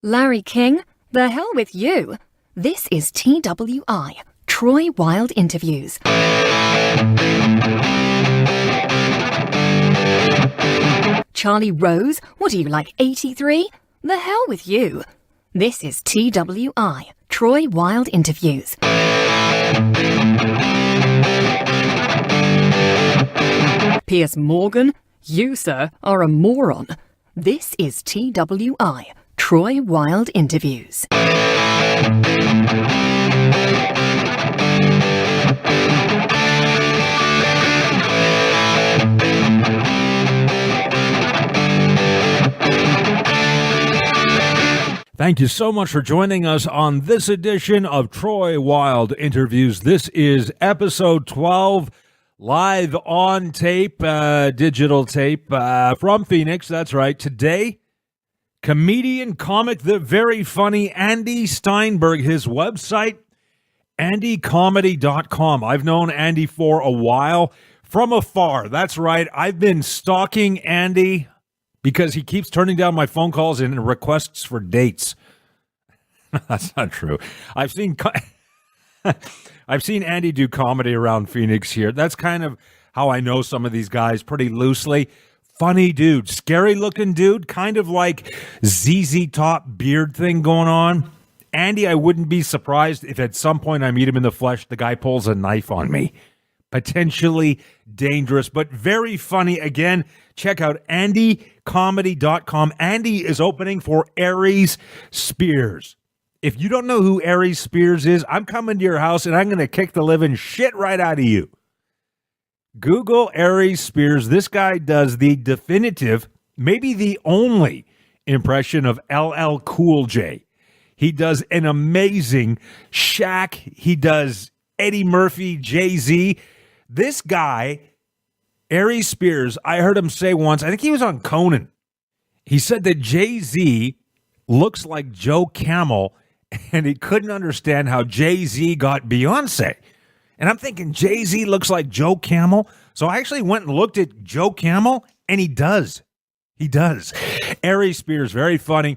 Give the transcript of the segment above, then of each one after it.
Larry King, the hell with you. This is TWI, Troy Wilde Interviews. Charlie Rose, what are you, like 83? The hell with you. This is TWI, Troy Wilde Interviews. Piers Morgan, you, sir, are a moron. This is TWI, Troy Wilde Interviews. Thank you so much for joining us on this edition of Troy Wilde Interviews. This is episode 12, live on tape, digital tape from Phoenix. That's right. Today, comedian, comic, the very funny Andy Steinberg, his website, andycomedy.com. I've known Andy for a while from afar. That's right. I've been stalking Andy because he keeps turning down my phone calls and requests for dates. That's not true. I've seen Andy do comedy around Phoenix here. That's kind of how I know some of these guys pretty loosely. Funny dude, scary looking dude, kind of like ZZ Top beard thing going on. Andy, I wouldn't be surprised if at some point I meet him in the flesh, the guy pulls a knife on me. Potentially dangerous, but very funny. Again, check out andycomedy.com. Andy is opening for Aries Spears. If you don't know who Aries Spears is, I'm coming to your house and I'm going to kick the living shit right out of you. Google Aries Spears. This guy does the definitive, maybe the only impression of LL Cool J. He does an amazing Shaq. He does Eddie Murphy, Jay-Z. This guy, Aries Spears, I heard him say once, I think he was on Conan. He said that Jay-Z looks like Joe Camel, and he couldn't understand how Jay-Z got Beyonce. And I'm thinking, Jay-Z looks like Joe Camel? So I actually went and looked at Joe Camel, and he does. He does. Aries Spears, very funny.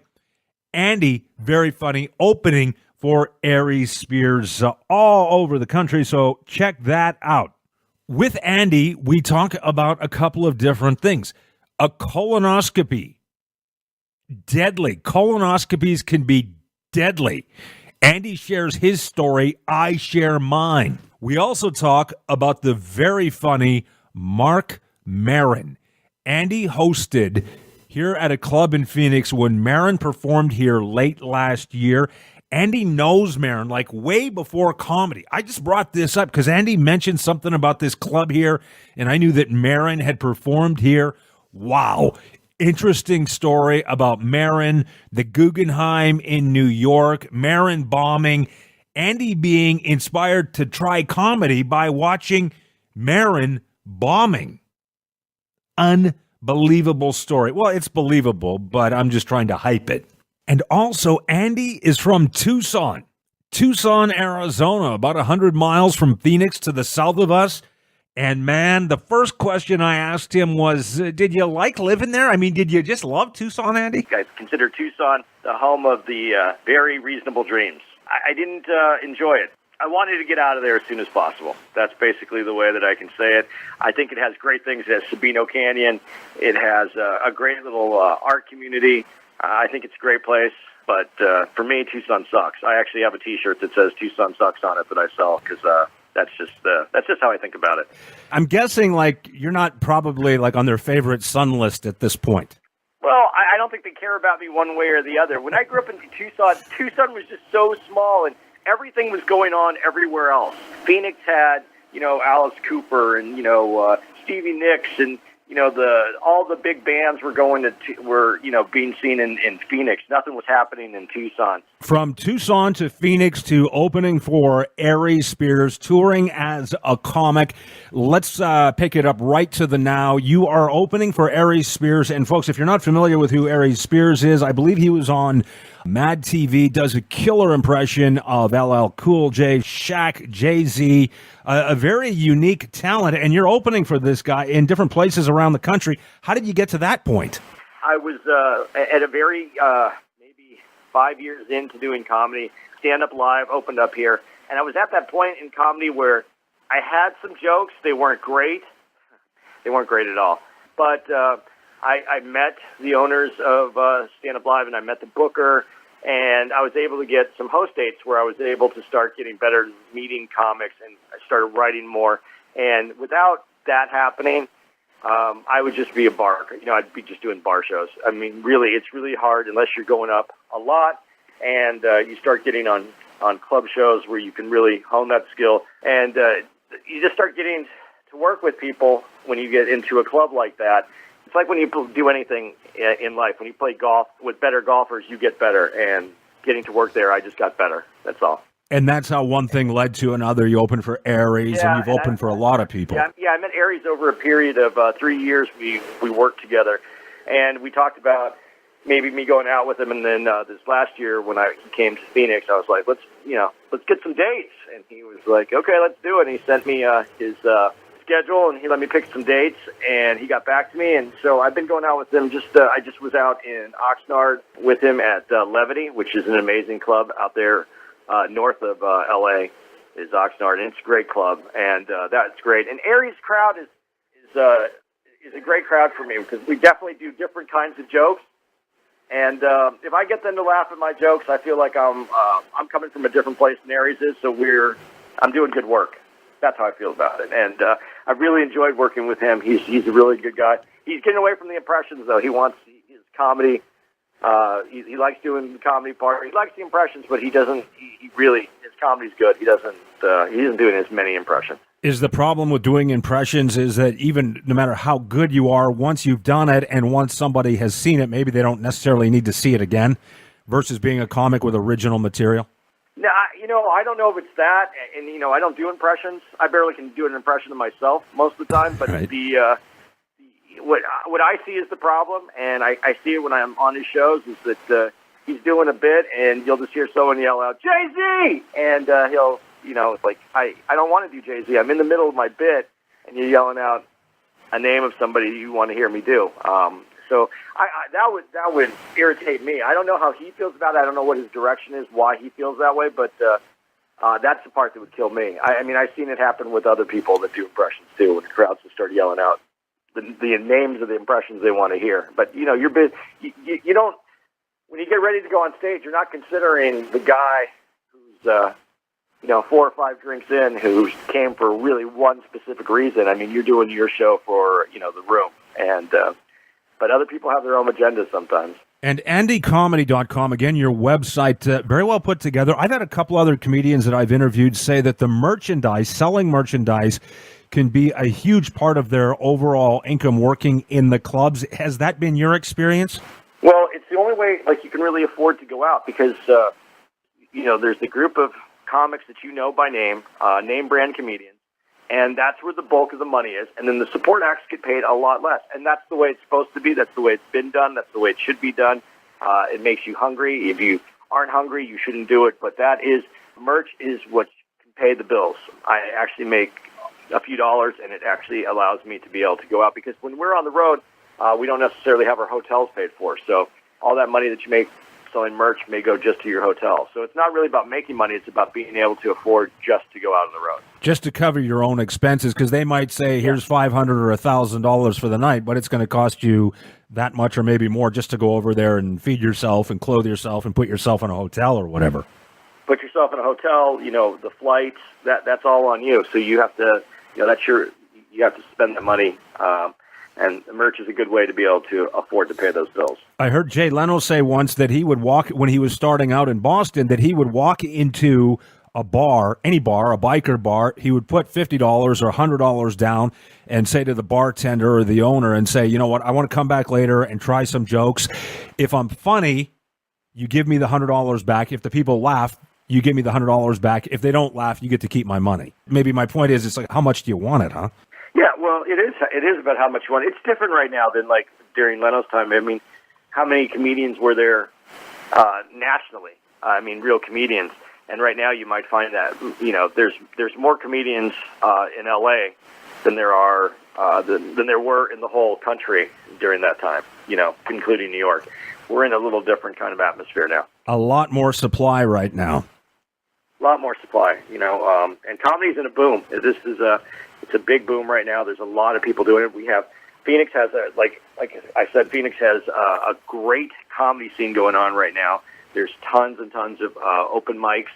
Andy, very funny, opening for Aries Spears all over the country, so check that out. With Andy, we talk about a couple of different things. A colonoscopy. Deadly. Colonoscopies can be deadly. Andy shares his story. I share mine. We also talk about the very funny Marc Maron. Andy hosted here at a club in Phoenix when Maron performed here late last year. Andy knows Maron like way before comedy. I just brought this up because Andy mentioned something about this club here, and I knew that Maron had performed here. Wow. Interesting story about Maron, the Guggenheim in New York, Maron bombing, Andy being inspired to try comedy by watching Maron bombing. Unbelievable story. Well, it's believable, but I'm just trying to hype it. And also, Andy is from Tucson, Arizona, about 100 miles from Phoenix to the south of us. And man, the first question I asked him was, did you like living there? I mean, did you just love Tucson, Andy? I consider Tucson the home of the very reasonable dreams. I didn't enjoy it. I wanted to get out of there as soon as possible. That's basically the way that I can say it. I think it has great things. It has Sabino Canyon. It has a great little art community. I think it's a great place, but for me, Tucson sucks. I actually have a T-shirt that says Tucson sucks on it that I sell because that's just how I think about it. I'm guessing like you're not probably like on their favorite son list at this point. Well, I don't think they care about me one way or the other. When I grew up in Tucson was just so small and everything was going on everywhere else. Phoenix had, Alice Cooper and, Stevie Nicks and, all the big bands were being seen in Phoenix. Nothing was happening in Tucson. From Tucson to Phoenix to opening for Aries Spears, touring as a comic. Let's pick it up right to the now. You are opening for Aries Spears. And folks, if you're not familiar with who Aries Spears is, I believe he was on Mad TV, does a killer impression of LL Cool J, Shaq, Jay-Z, a very unique talent, and you're opening for this guy in different places around the country. How did you get to that point? I was at a very maybe 5 years into doing comedy. Stand Up Live opened up here, and I was at that point in comedy where I had some jokes. They weren't great. They weren't great at all. But I met the owners of Stand Up Live, and I met the booker, and I was able to get some host dates where I was able to start getting better meeting comics, and I started writing more. And without that happening, I would just be a bar. I'd be just doing bar shows. I mean, really, it's really hard unless you're going up a lot, and you start getting on club shows where you can really hone that skill. And you just start getting to work with people when you get into a club like that. It's like when you do anything in life. When you play golf with better golfers, you get better. And getting to work there, I just got better. That's all. And that's how one thing led to another. You opened for Aries, and you've opened for a lot of people. Yeah, I met Aries over a period of 3 years. We worked together, and we talked about maybe me going out with him. And then this last year, when he came to Phoenix, I was like, let's get some dates. And he was like, okay, let's do it. And he sent me his schedule, and he let me pick some dates, and he got back to me. And so I've been going out with him. I just was out in Oxnard with him at Levity, which is an amazing club out there north of L.A. is Oxnard, and it's a great club, and that's great. And Aries crowd is a great crowd for me because we definitely do different kinds of jokes. And if I get them to laugh at my jokes, I feel like I'm coming from a different place than Aries is. So I'm doing good work. That's how I feel about it. And I really enjoyed working with him. He's a really good guy. He's getting away from the impressions, though. He wants his comedy. He likes doing the comedy part. He likes the impressions, but he doesn't. He really, his comedy's good. He isn't doing as many impressions. Is the problem with doing impressions is that even no matter how good you are, once you've done it and once somebody has seen it, maybe they don't necessarily need to see it again, versus being a comic with original material? No, I don't know if it's that, and I don't do impressions. I barely can do an impression of myself most of the time. But right. What I see is the problem, and I see it when I'm on his shows, is that he's doing a bit, and you'll just hear someone yell out, Jay-Z! And he'll, it's like, I don't want to do Jay-Z. I'm in the middle of my bit, and you're yelling out a name of somebody you want to hear me do. So that would irritate me. I don't know how he feels about it. I don't know what his direction is, why he feels that way, but that's the part that would kill me. I mean, I've seen it happen with other people that do impressions, too, when the crowds just start yelling out the names of the impressions they want to hear. But, you don't, when you get ready to go on stage, you're not considering the guy who's, 4 or 5 drinks in, who came for really one specific reason. I mean, you're doing your show for, the room. And, but other people have their own agendas sometimes. And AndyComedy.com, again, your website, very well put together. I've had a couple other comedians that I've interviewed say that the merchandise, selling merchandise, can be a huge part of their overall income working in the clubs. Has that been your experience? Well, it's the only way you can really afford to go out because, there's the group of comics that by name, name brand comedians, and that's where the bulk of the money is. And then the support acts get paid a lot less. And that's the way it's supposed to be. That's the way it's been done. That's the way it should be done. It makes you hungry. If you aren't hungry, you shouldn't do it. But merch is what can pay the bills. I actually make a few dollars, and it actually allows me to be able to go out because when we're on the road, we don't necessarily have our hotels paid for. So all that money that you make selling merch may go just to your hotel. So it's not really about making money. It's about being able to afford just to go out on the road. Just to cover your own expenses, because they might say, here's $500 or $1,000 for the night, but it's going to cost you that much or maybe more just to go over there and feed yourself and clothe yourself and put yourself in a hotel or whatever. Put yourself in a hotel, the flights, that's all on you. So you have to, you have to spend that money. And merch is a good way to be able to afford to pay those bills. I heard Jay Leno say once that he would walk, when he was starting out in Boston, that he would walk into a bar, any bar, a biker bar, he would put $50 or $100 down and say to the bartender or the owner and say, you know what, I want to come back later and try some jokes. If I'm funny, you give me the $100 back. If the people laugh, you give me the $100 back. If they don't laugh, you get to keep my money. Maybe my point is, it's like, how much do you want it, huh? Yeah, well, it is about how much you want. It's different right now than during Leno's time. I mean, how many comedians were there nationally? I mean, real comedians. And right now, you might find that there's more comedians in L.A. than there were in the whole country during that time. Including New York. we're in a little different kind of atmosphere now. A lot more supply right now. A lot more supply, and comedy's in a boom. It's a big boom right now. There's a lot of people doing it. Phoenix has like I said, Phoenix has a great comedy scene going on right now. There's tons and tons of open mics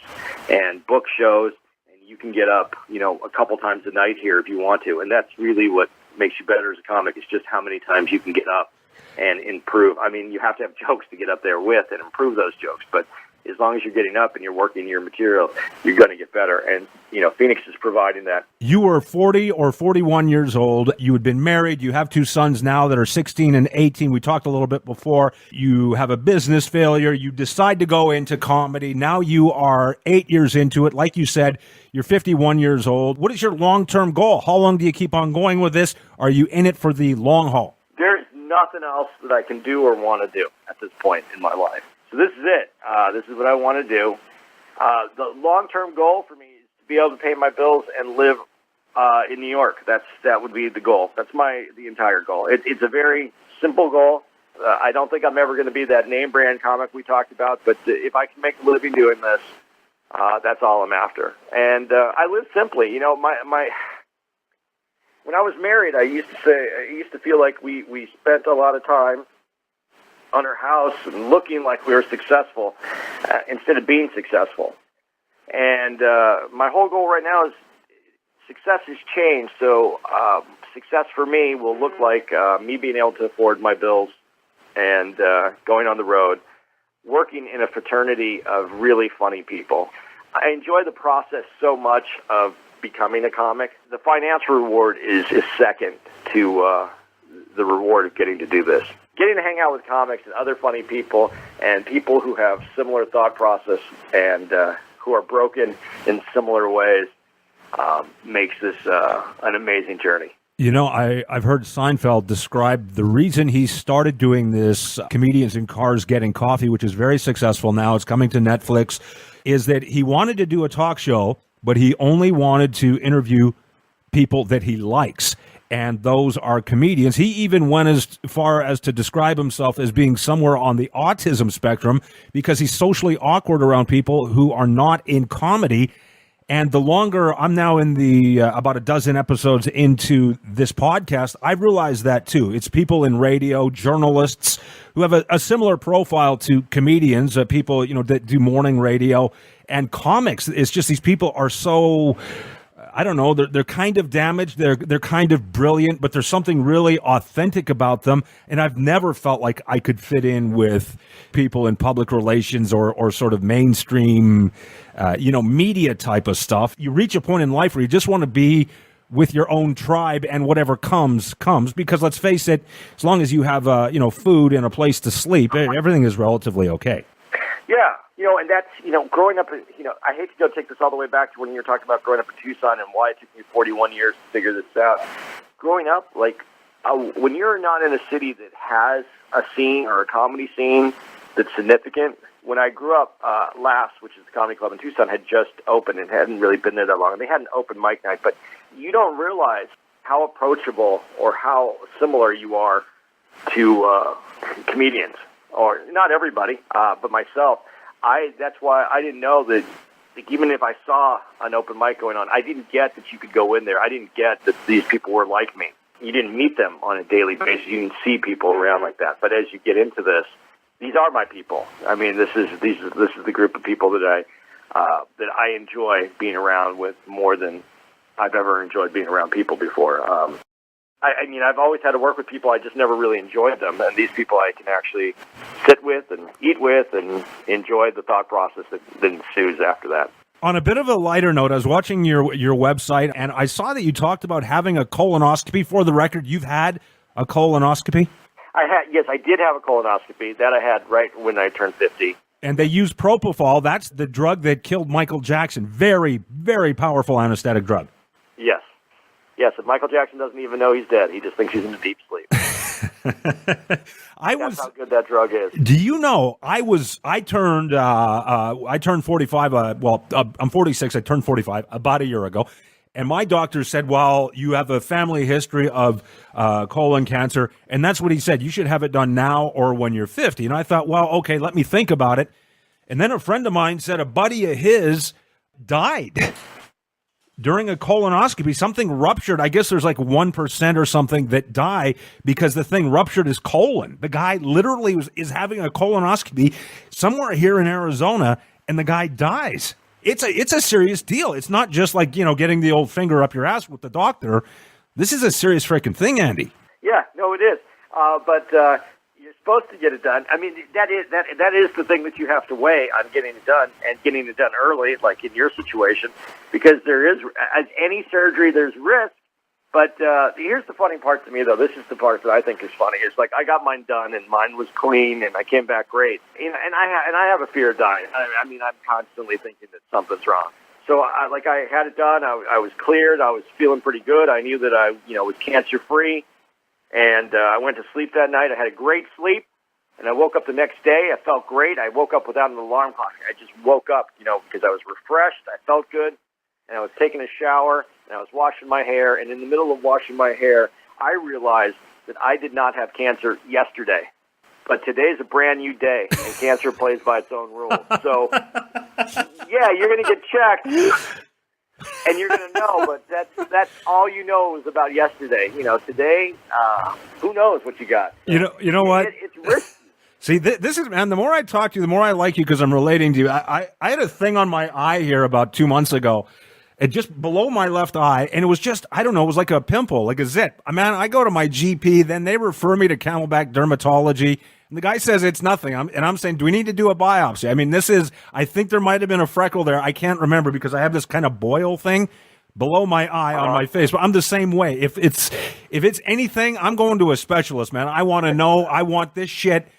and book shows, and you can get up, a couple times a night here if you want to. And that's really what makes you better as a comic, is just how many times you can get up and improve. I mean, you have to have jokes to get up there with and improve those jokes, but as long as you're getting up and you're working your material, you're going to get better. And, Phoenix is providing that. You were 40 or 41 years old. You had been married. You have two sons now that are 16 and 18. We talked a little bit before. You have a business failure. You decide to go into comedy. Now you are 8 years into it. Like you said, you're 51 years old. What is your long-term goal? How long do you keep on going with this? Are you in it for the long haul? There's nothing else that I can do or want to do at this point in my life. So this is it. This is what I want to do. The long-term goal for me is to be able to pay my bills and live in New York. That would be the goal. That's the entire goal. It's a very simple goal. I don't think I'm ever going to be that name brand comic we talked about, but if I can make a living doing this, that's all I'm after. And I live simply. When I was married, I used to feel like we spent a lot of time on our house and looking like we were successful instead of being successful. And my whole goal right now is success has changed. So success for me will look like me being able to afford my bills and going on the road, working in a fraternity of really funny people. I enjoy the process so much of becoming a comic. The financial reward is second to the reward of getting to do this. Getting to hang out with comics and other funny people and people who have similar thought process and who are broken in similar ways makes this an amazing journey. I've heard Seinfeld describe the reason he started doing this, Comedians in Cars Getting Coffee, which is very successful now. It's coming to Netflix, is that he wanted to do a talk show, but he only wanted to interview people that he likes. And those are comedians. He even went as far as to describe himself as being somewhere on the autism spectrum because he's socially awkward around people who are not in comedy. And the longer I'm now in the about a dozen episodes into this podcast, I realize that too. It's people in radio, journalists who have a similar profile to comedians, people that do morning radio, and comics. It's just these people are so, I don't know, they're kind of damaged, they're kind of brilliant, but there's something really authentic about them. And I've never felt like I could fit in with people in public relations or sort of mainstream, media type of stuff. You reach a point in life where you just want to be with your own tribe, and whatever comes, because let's face it, as long as you have, food and a place to sleep, everything is relatively okay. Yeah. And that's, growing up, I hate to take this all the way back to when you were talking about growing up in Tucson and why it took me 41 years to figure this out. Growing up, when you're not in a city that has a scene or a comedy scene that's significant, when I grew up, Laughs, which is the comedy club in Tucson, had just opened and hadn't really been there that long. And they had an open mic night, but you don't realize how approachable or how similar you are to comedians. Or not everybody, but myself. That's why I didn't know that, even if I saw an open mic going on, I didn't get that you could go in there. I didn't get that these people were like me. You didn't meet them on a daily basis. You didn't see people around like that. But as you get into this, these are my people. I mean, this is the group of people that I enjoy being around with more than I've ever enjoyed being around people before. I've always had to work with people. I just never really enjoyed them. And these people I can actually sit with and eat with and enjoy the thought process that ensues after that. On a bit of a lighter note, I was watching your website, and I saw that you talked about having a colonoscopy. For the record, you've had a colonoscopy? Yes, I did have a colonoscopy. That I had right when I turned 50. And they used propofol. That's the drug that killed Michael Jackson. Very, very powerful anesthetic drug. Yes. Yes, and Michael Jackson doesn't even know he's dead. He just thinks he's in a deep sleep. That's how good that drug is. Do you know, I turned 45, I'm 46, I turned 45 about a year ago, And my doctor said, well, you have a family history of colon cancer. And that's what he said. You should have it done now or when you're 50. And I thought, well, okay, let me think about it. And then a friend of mine said a buddy of his died during a colonoscopy. Something ruptured. I guess there's like 1% or something that die because the thing ruptured his colon. The guy literally is having a colonoscopy somewhere here in Arizona, and the guy dies. It's a serious deal. It's not just like, getting the old finger up your ass with the doctor. This is a serious freaking thing, Andy. Yeah, no, it is. But you're supposed to get it done. I mean, that is the thing that you have to weigh on getting it done, and getting it done early, like in your situation, because there is, as any surgery, there's risk. But here's the funny part to me, though. This is the part that I think is funny. It's like I got mine done, and mine was clean, and I came back great. And I have a fear of dying. I mean, I'm constantly thinking that something's wrong. So I had it done. I was cleared. I was feeling pretty good. I knew that I was cancer free. And I went to sleep that night. I had a great sleep, and I woke up the next day. I felt great. I woke up without an alarm clock. I just woke up, because I was refreshed. I felt good, and I was taking a shower, and I was washing my hair. And in the middle of washing my hair, I realized that I did not have cancer yesterday. But today's a brand new day, and cancer plays by its own rules. So, yeah, you're going to get checked. And you're going to know, but that's all you know is about yesterday. Today, who knows what you got? You know what? It's risky. See, this is, man, the more I talk to you, the more I like you because I'm relating to you. I had a thing on my eye here about 2 months ago, and just below my left eye, and it was just, I don't know, it was like a pimple, like a zit. I go to my GP, then they refer me to Camelback Dermatology, and the guy says it's nothing. I'm saying, do we need to do a biopsy? I mean, I think there might have been a freckle there. I can't remember because I have this kind of boil thing below my eye on my face, but I'm the same way. If it's anything, I'm going to a specialist, man. I want to know. I want this shit.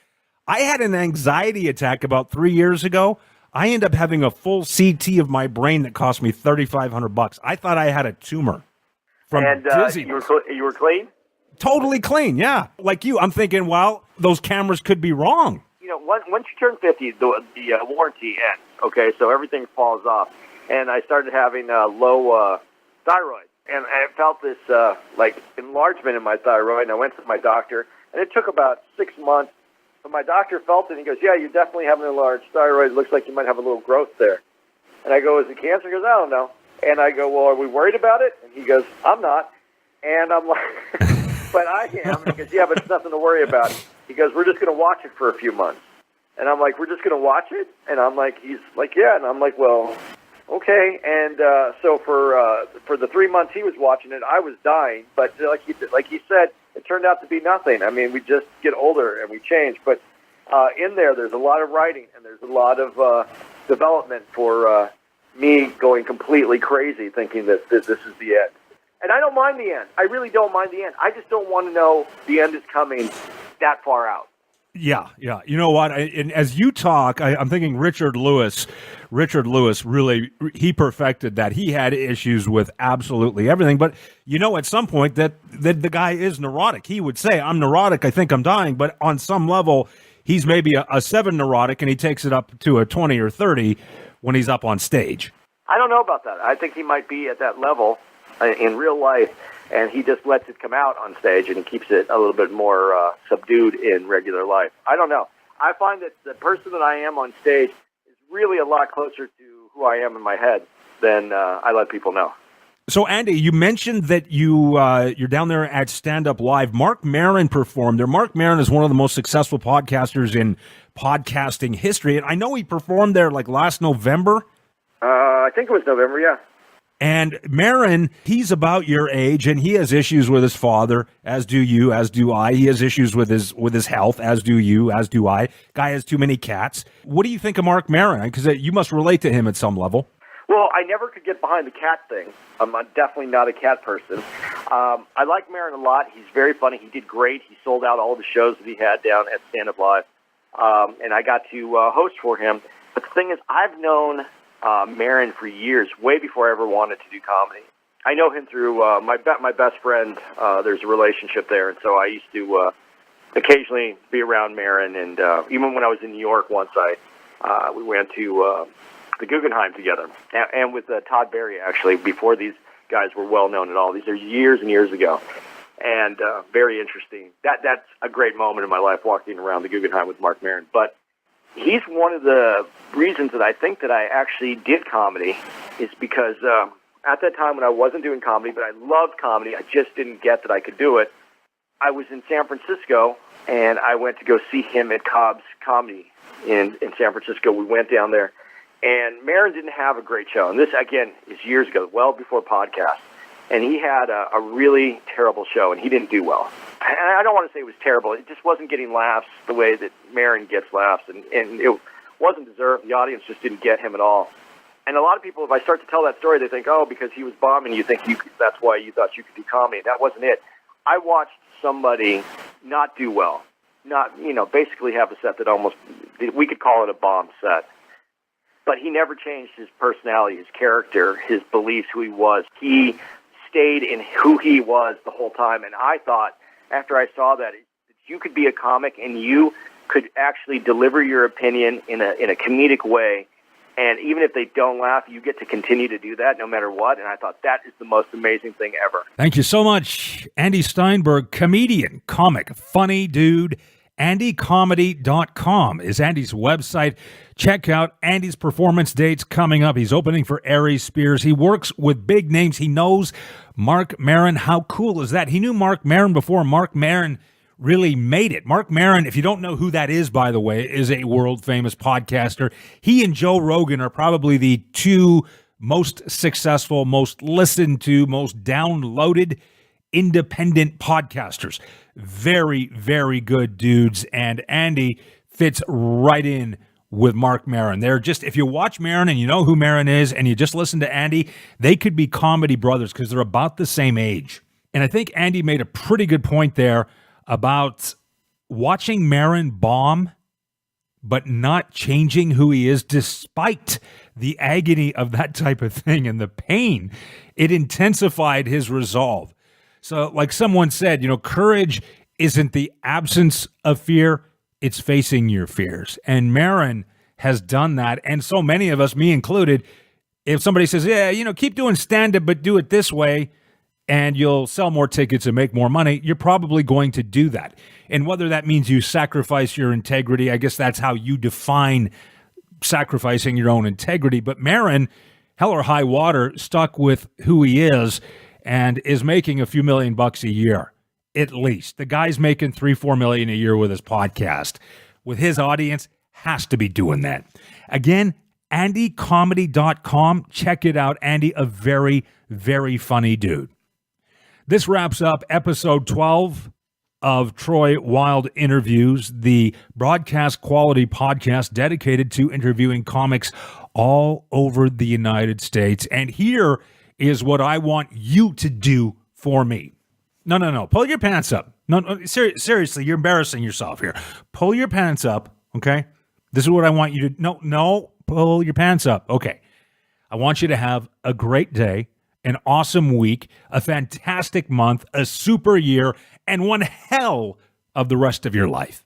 I had an anxiety attack about 3 years ago. I ended up having a full CT of my brain that cost me $3,500. I thought I had a tumor from dizziness. You were clean? Totally clean, yeah. Like you, I'm thinking, well, those cameras could be wrong. Once you turn 50, the warranty ends, okay? So everything falls off. And I started having low thyroid. And I felt this, enlargement in my thyroid. And I went to my doctor. And it took about 6 months. But my doctor felt it. And he goes, yeah, you definitely have an enlarged thyroid. It looks like you might have a little growth there. And I go, is it cancer? He goes, I don't know. And I go, well, are we worried about it? And he goes, I'm not. And I'm like... But I am. He goes, yeah, but it's nothing to worry about. He goes, we're just going to watch it for a few months. And I'm like, we're just going to watch it? And I'm like, he's like, yeah. And I'm like, well, okay. And so for the 3 months he was watching it, I was dying. But like he said, it turned out to be nothing. I mean, we just get older and we change. But in there's a lot of writing, and there's a lot of development for me going completely crazy, thinking that this is the end. And I don't mind the end. I really don't mind the end. I just don't want to know the end is coming that far out. Yeah. You know what? And as you talk, I'm thinking Richard Lewis really, he perfected that. He had issues with absolutely everything. But, at some point that the guy is neurotic. He would say, I'm neurotic. I think I'm dying. But on some level, he's maybe a 7 neurotic, and he takes it up to a 20 or 30 when he's up on stage. I don't know about that. I think he might be at that level in real life, and he just lets it come out on stage, and he keeps it a little bit more subdued in regular life. I don't know. I find that the person that I am on stage is really a lot closer to who I am in my head than I let people know. So, Andy, you mentioned that you're down there at Stand Up Live. Mark Maron performed there. Mark Maron is one of the most successful podcasters in podcasting history, and I know he performed there like last November. I think it was November, yeah. And Maron, he's about your age, and he has issues with his father, as do you, as do I. He has issues with his health, as do you, as do I. Guy has too many cats. What do you think of Mark Maron? Because you must relate to him at some level. Well, I never could get behind the cat thing. I'm definitely not a cat person. I like Maron a lot. He's very funny. He did great. He sold out all the shows that he had down at Stand Up Live, and I got to host for him. But the thing is, I've known Maron for years, way before I ever wanted to do comedy. I know him through my best friend. There's a relationship there, and so I used to occasionally be around Maron. And even when I was in New York once, we went to the Guggenheim together, and with Todd Barry, actually, before these guys were well known at all. These are years and years ago, and very interesting. That's a great moment in my life, walking around the Guggenheim with Marc Maron. But he's one of the reasons that I think that I actually did comedy is because at that time when I wasn't doing comedy, but I loved comedy, I just didn't get that I could do it. I was in San Francisco, and I went to go see him at Cobb's Comedy in San Francisco. We went down there, and Maron didn't have a great show. And this, again, is years ago, well before podcasts. And he had a really terrible show, and he didn't do well. And I don't want to say it was terrible. It just wasn't getting laughs the way that Maron gets laughs, and it wasn't deserved. The audience just didn't get him at all. And a lot of people, if I start to tell that story, they think, oh, because he was bombing, you think that's why you thought you could do comedy. That wasn't it. I watched somebody not do well, basically have a set that almost, we could call it a bomb set. But he never changed his personality, his character, his beliefs, who he was. He stayed in who he was the whole time. And I thought, after I saw that you could be a comic and you could actually deliver your opinion in a comedic way. And even if they don't laugh, you get to continue to do that no matter what. And I thought that is the most amazing thing ever. Thank you so much, Andy Steinberg, comedian, comic, funny dude. AndyComedy.com is Andy's website. Check out Andy's performance dates coming up. He's opening for Aries Spears. He works with big names. He knows Marc Maron. How cool is that? He knew Marc Maron before Marc Maron really made it. Marc Maron, if you don't know who that is, by the way, is a world-famous podcaster. He and Joe Rogan are probably the two most successful, most listened to, most downloaded independent podcasters. Very, very good dudes, and Andy fits right in with Marc Maron. They're just, if you watch Maron and you know who Maron is and you just listen to Andy, they could be comedy brothers because they're about the same age. And I think Andy made a pretty good point there about watching Maron bomb, but not changing who he is despite the agony of that type of thing and the pain. It intensified his resolve. So like someone said, courage isn't the absence of fear, it's facing your fears. And Maron has done that. And so many of us, me included, if somebody says, yeah, keep doing stand-up, but do it this way, and you'll sell more tickets and make more money, you're probably going to do that. And whether that means you sacrifice your integrity, I guess that's how you define sacrificing your own integrity. But Maron, hell or high water, stuck with who he is and is making a few $1,000,000 a year, at least. The guy's making $3-4 million a year with his podcast. With his audience, has to be doing that. Again, AndyComedy.com. Check it out. Andy, a very, very funny dude. This wraps up episode 12 of Troy Wilde Interviews, the broadcast quality podcast dedicated to interviewing comics all over the United States. And here is what I want you to do for me. No. Pull your pants up. No, seriously, you're embarrassing yourself here. Pull your pants up, okay? This is what I want you to... No, pull your pants up. Okay. I want you to have a great day, an awesome week, a fantastic month, a super year, and one hell of the rest of your life.